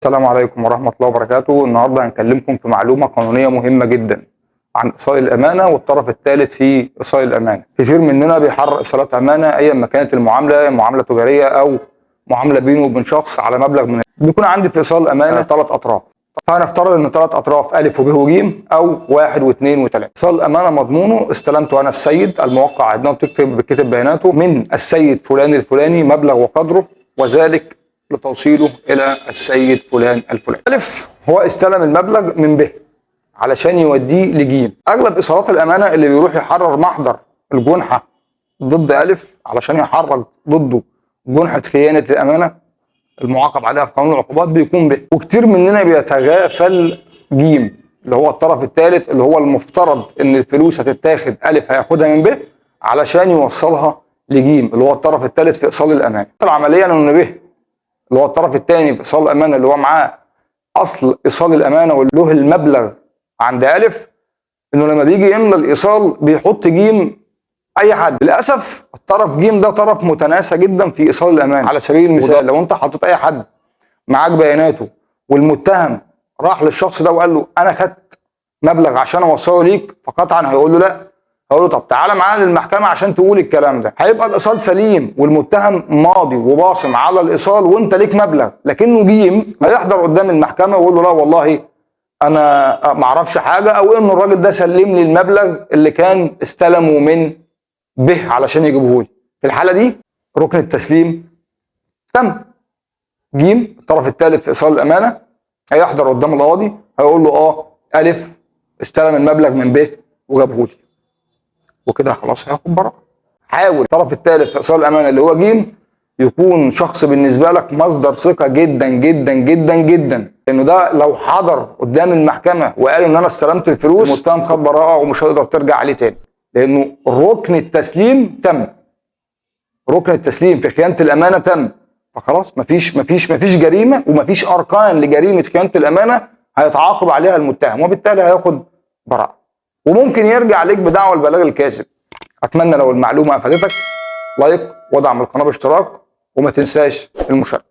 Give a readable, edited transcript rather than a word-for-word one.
السلام عليكم ورحمة الله وبركاته. النهاردة هنكلمكم في معلومة قانونية مهمة جدا عن إيصال الأمانة والطرف الثالث في إيصال الأمانة. كتير مننا بيحرر إيصالات أمانة أيا ما كانت المعاملة، معاملة تجارية أو معاملة بينه وبين شخص على مبلغ من بيكون عندي في إيصال الأمانة 3 أطراف. فهنفترض إن 3 أطراف ألف وب وج أو 1 و2 و3. إيصال الأمانة مضمونه استلمته أنا السيد الموقع عندنا بكتب بياناته من السيد فلان الفلاني مبلغ وقدره، وذلك لتوصيله الى السيد فلان الفلاني. الف هو استلم المبلغ من ب علشان يوديه لج. اغلب ايصالات الامانه اللي بيروح يحرر محضر الجنحه ضد الف علشان يحرر ضده جنحه خيانه الامانه المعاقب عليها في قانون العقوبات بيكون ب. وكتير مننا بيتغافل ج اللي هو الطرف الثالث، اللي هو المفترض ان الفلوس هتتاخد الف هياخدها من ب علشان يوصلها لج، اللي هو الطرف الثالث في ايصال الامانه. العمليه ان ب اللي هو الطرف الثاني في ايصال الامانه اللي هو معاه اصل ايصال الامانه وله المبلغ عند الف، انه لما بيجي يملى الايصال بيحط ج اي حد. للاسف الطرف ج ده طرف متناسى جدا في ايصال الامانه. على سبيل المثال لو انت حطيت اي حد معاك بياناته والمتهم راح للشخص ده وقال له انا خدت مبلغ عشان اوصله ليك، فقطعا هيقول له لا، هقول له طب تعالى معانا للمحكمه عشان تقول الكلام ده. هيبقى الايصال سليم والمتهم ماضي وباصم على الايصال وانت ليك مبلغ، لكنه جيم هيحضر قدام المحكمه ويقول له لا والله انا ما اعرفش حاجه، او ان الراجل ده سلم لي المبلغ اللي كان استلمه من به علشان يجيبه لي. في الحاله دي ركن التسليم تم. جيم الطرف الثالث في ايصال الامانه هيحضر قدام القاضي هيقول له الف استلم المبلغ من به وجابه لي، وكده خلاص هياخد براءه. حاول الطرف الثالث في ايصال الامانه اللي هو ج يكون شخص بالنسبه لك مصدر ثقه جدا جدا جدا جدا، لانه ده لو حضر قدام المحكمه وقال ان انا استلمت الفلوس المتهم خد براءه ومش هتقدر ترجع عليه تاني، لانه ركن التسليم تم. ركن التسليم في خيانه الامانه تم، فخلاص مفيش جريمه ومفيش اركان لجريمه خيانه الامانه هيتعاقب عليها المتهم، وبالتالي هياخد براءه وممكن يرجع عليك بدعوى البلاغ الكاذب. اتمنى لو المعلومه افادتك لايك وادعم القناه باشتراك وما تنساش المشاركه.